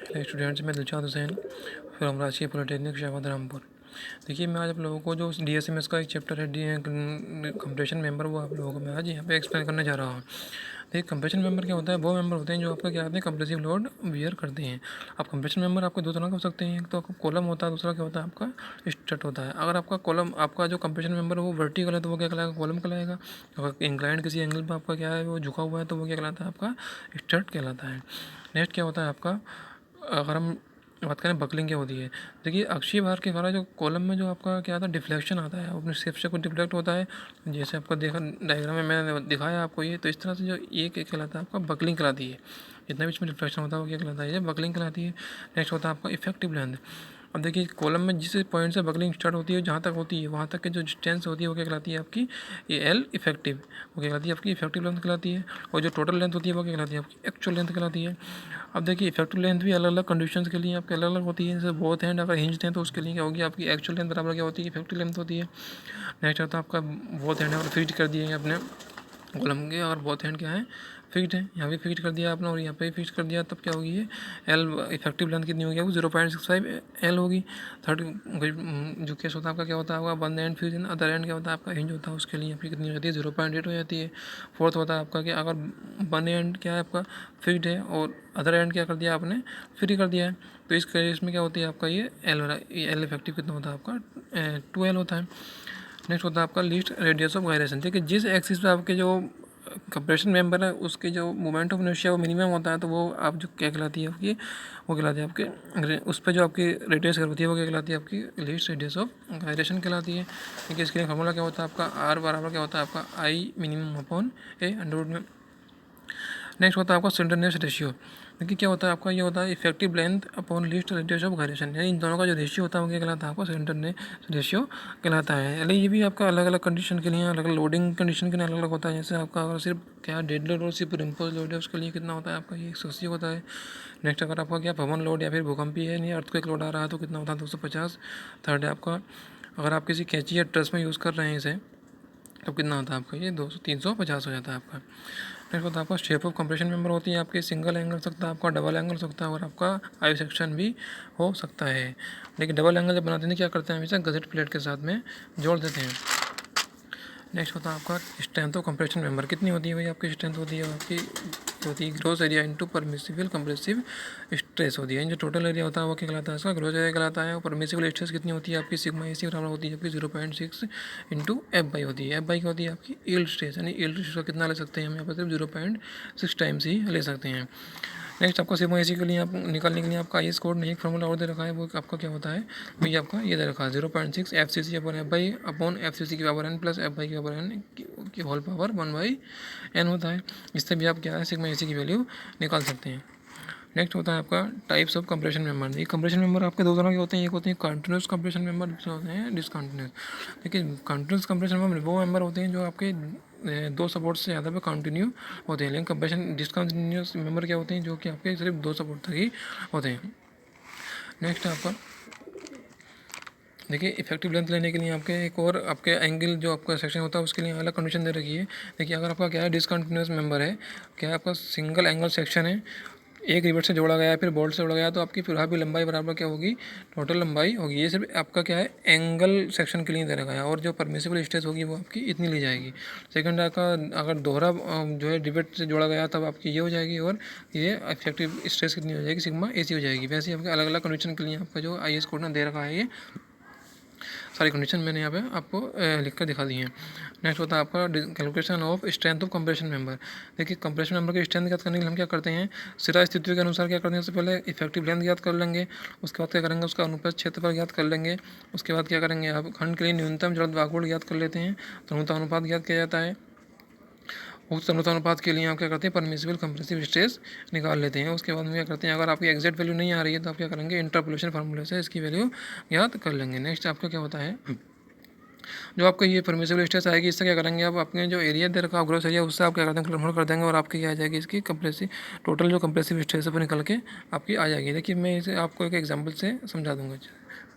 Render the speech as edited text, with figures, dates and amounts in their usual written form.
Hello students, मैं Dilshad Hussain from राजकीय polytechnic Shahabad Rampur. देखिए, मैं आज आप लोगों को जो DSMS का एक चैप्टर है कंप्रेशन मेंबर, वो आप लोगों को मैं आज यहाँ पे एक्सप्लेन करने जा रहा हूँ। देखिए, कंप्रेशन मेंबर क्या होता है? वो मेंबर होते हैं जो आपका क्या होते हैं, कंप्रेसिव लोड बियर करते हैं। अब कंप्रेशन मेंबर आपको दो तरह का हो सकते हैं, एक तो आपका कॉलम होता है, दूसरा क्या होता है आपका स्ट्रट होता है। अगर आपका कॉलम, आपका जो कंप्रेशन मेंबर है वो वर्टिकल है तो वो क्या कहलाएगा? कॉलम कहलाएगा। अगर इंक्लाइंड किसी एंगल पर आपका क्या है, वो झुका हुआ है तो वो क्या कहलाता है? आपका स्ट्रट कहलाता है। नेक्स्ट क्या होता है आपका, अगर हम बात करें बकलिंग क्या होती है। देखिए, अक्षीय भार के कारण जो कॉलम में जो आपका क्या आता है, डिफ्लेक्शन आता है, अपने शेप से कुछ डिफ्लेक्ट होता है। जैसे आपको देखा डायग्राम में मैंने दिखाया आपको ये, तो इस तरह से जो ये क्या कहलाता है आपका बकलिंग कहलाती है। जितना भी इसमें डिफ्लेक्शन होता है वो क्या कहलाता है? ये बकलिंग कहलाती है। नेक्स्ट होता है आपका इफेक्टिव लेंथ। अब देखिए, कॉलम में जिस पॉइंट से बकलिंग स्टार्ट होती है, जहाँ तक होती है वहाँ तक की जो डिस्टेंस होती है वो क्या कहलाती है आपकी? ये एल इफेक्टिव, वो क्या कहलाती है आपकी? इफेक्टिव लेंथ कहलाती है। और जो टोटल लेंथ होती है वो क्या कहलाती है आपकी? एक्चुअल लेंथ कहलाती है। अब देखिए, इफेक्टिव लेंथ भी अलग अलग कंडीशंस के लिए आपके अलग अलग होती है। जैसे बोथ हैंड अगर हिंज्ड हैं तो उसके लिए क्या होगी? आपकी एक्चुअल लेंथ बराबर क्या होती है? इफेक्टिव लेंथ होती है। नेक्स्ट आता है आपका बोथ हैंड अगर फिक्स्ड कर दिए हैं अपने कॉलम के, और बोथ हैंड क्या है? फिक्स्ड है। यहाँ भी फिक्स्ड कर दिया आपने और यहाँ पे भी फिक्स कर दिया, तब क्या होगी? ये एल इफेक्टिव लेंथ कितनी होगी? 0.65 एल होगी। थर्ड जो केस होता है आपका क्या होता है? One and fix, other and क्या होता है आपका? हिंज होता है, उसके लिए आपकी कितनी हो जाती है? 0.8 हो जाती है। फोर्थ होता है आपका कि अगर वन एंड क्या है आपका? फिक्स्ड है और अदर एंड क्या कर दिया आपने? फ्री कर दिया है, तो इस केस में क्या होती है आपका? ये एल इफेक्टिव कितना होता है आपका? 2L होता है। नेक्स्ट होता है आपका लीस्ट रेडियस ऑफ गायरेशन। ठीक है, जिस एक्सिस पे आपके जो कंप्रेशन मेंबर है उसके जो मोमेंट ऑफ इनर्शिया वो मिनिमम होता है, तो वो आप जो क्या कहलाती है आपकी? वो कहलाती है आपके उस पर जो आपकी रेडियस होती है वो क्या कहलाती है आपकी? लीस्ट रेडियस ऑफ गायरेशन कहलाती है। ठीक है, इसके लिए फार्मूला क्या होता है आपका? आर बराबर क्या होता है आपका? I minimum upon A under में। नेक्स्ट होता है आपका स्लेंडरनेस रेशियो। देखिए, क्या होता है आपका? ये होता है effective length upon least radius of gyration, यानी इन दोनों का जो रेशियो होता है वो क्या कहलाता है आपका? स्लेंडरनेस रेशियो कहलाता है। यानी ये भी आपका अलग अलग कंडीशन के लिए, अलग अलग लोडिंग कंडीशन के लिए अलग अलग होता है। जैसे आपका अगर सिर्फ क्या डेड लोड और सिर्फ इम्पोज लोड है, उसके लिए कितना होता है आपका? ये 180 होता है। नेक्स्ट अगर आपका क्या भवन लोड या फिर भूकंपीय है, नहीं अर्थक्वेक लोड आ रहा है, तो कितना होता है? 250। थर्ड है आपका, अगर आप किसी कैंची या ट्रस में यूज़ कर रहे हैं इसे, तो कितना होता है आपका? ये 350 हो जाता है आपका। नेक्स्ट होता है आपका शेप ऑफ कंप्रेशन मेंबर होती है आपकी सिंगल एंगल हो सकता है, आपका डबल एंगल हो सकता है, और आपका आई सेक्शन भी हो सकता है। लेकिन डबल एंगल जब बनाते हैं क्या करते हैं? हमेशा गजेट प्लेट के साथ में जोड़ देते हैं। नेक्स्ट होता है आपका स्ट्रेंथ ऑफ कंप्रेशन मेंबर। कितनी होती है भाई आपकी स्ट्रेंथ? होती है आपकी होती है gross area into permissible compressive stress होती है। जो टोटल एरिया होता है वो क्या कहलाता है? इसका ग्रॉस एरिया कहलाता है। और परमिसिबल स्ट्रेस कितनी होती है आपकी? सिग्मा AC बराबर होती है आपकी 0.6 इंटू F/, होती है। F/, क्या होती है आपकी? यील्ड स्ट्रेस, यानी यील्ड स्ट्रेस का कितना ले सकते हैं हम यहाँ पर? सिर्फ 0.6 टाइम्स ही ले सकते हैं। नेक्स्ट आपका सिग्मा AC के लिए आप निकालने के लिए आपका IS कोड में एक फॉर्मूला और दे रखा है, वो आपका क्या होता है भाई? आपका ये दे रखा है 0.6 FCC upon F/, upon FCC की पावर n प्लस F/, की पावर n की होल पावर 1/n होता है। इससे भी आप क्या है सिग्मा AC की वैल्यू निकाल सकते हैं। नेक्स्ट होता है आपका टाइप्स ऑफ कंप्रेशन मेंबर। ये कंप्रेशन मेंबर आपके दो तरह के होते हैं, एक होते हैं कंटिन्यूस कंप्रेशन मेंबर, दूसरे होते हैं डिसकंटिन्यूस। देखिए, कंटिन्यूस कंप्रेशन मेंबर वो मेंबर होते हैं जो आपके दो सपोर्ट से ज़्यादा पे कंटिन्यू होते हैं। लेकिन कंप्रेशन डिसकंटिन्यूस मेंबर क्या होते हैं? जो कि आपके सिर्फ दो सपोर्ट तक ही होते हैं। नेक्स्ट आपका देखिए, इफेक्टिव लेंथ लेने के लिए आपके एक और आपके एंगल जो आपका सेक्शन होता है उसके लिए अलग कंडीशन दे रखी है। देखिए, अगर आपका क्या है डिसकंटिन्यूस मेंबर है, क्या आपका सिंगल एंगल सेक्शन है, एक रिवेट से जोड़ा गया है फिर बोल्ट से जोड़ा गया, तो आपकी प्रभावी लंबाई बराबर क्या होगी? टोटल लंबाई होगी। ये सिर्फ आपका क्या है एंगल सेक्शन के लिए दे रखा है, और जो परमिसिबल स्ट्रेस होगी वो आपकी इतनी ली जाएगी। सेकंड आपका अगर दोहरा जो है रिवेट से जोड़ा गया तब आपकी ये हो जाएगी, और ये इफेक्टिव स्ट्रेस कितनी हो जाएगी? सिग्मा AC हो जाएगी। वैसे ही आपके अलग अलग कंडीशन के लिए आपका जो IS कोड ने दे रखा है, ये सारी कंडीशन मैंने यहाँ पे आपको लिख कर दिखा दी है। नेक्स्ट होता है आपका calculation of strength of compression member. देखिए, कंप्रेशन मेंबर की स्ट्रेंथ ज्ञात करने के लिए हम क्या करते हैं? सिरा स्थितियों के अनुसार क्या करते हैं? सबसे पहले इफेक्टिव लेंथ ज्ञात कर लेंगे, उसके बाद क्या करेंगे? उसका अनुप्रस्थ क्षेत्रफल ज्ञात कर लेंगे, उसके बाद क्या करेंगे? आप खंड के लिए न्यूनतम जड़त्व भागफल ज्ञात कर लेते हैं, तन्यता अनुपात ज्ञात किया जाता है। उस तन्यता अनुपात के लिए आप क्या करते हैं? परमिसिबल कंप्रेसिव स्ट्रेस निकाल लेते हैं। उसके बाद में क्या करते हैं? अगर आपकी एग्जैक्ट वैल्यू नहीं आ रही है तो आप क्या करेंगे? इंटरपोलेशन फार्मूले से इसकी वैल्यू ज्ञात कर लेंगे। नेक्स्ट आपका क्या होता है? जो आपका ये परमिसिबल स्ट्रेस आएगी, इससे क्या करेंगे? आप अपने जो एरिया दे रखा है ग्रॉस एरिया, उससे आप क्या करते हैं? कन्वर्ट कर देंगे, और आपकी क्या आ जाएगी? इसकी कंप्रेसिव टोटल जो कंप्रेसिव स्ट्रेस है वो निकल के आपकी आ जाएगी। देखिए, मैं इसे आपको एक एग्जांपल से समझा दूंगा।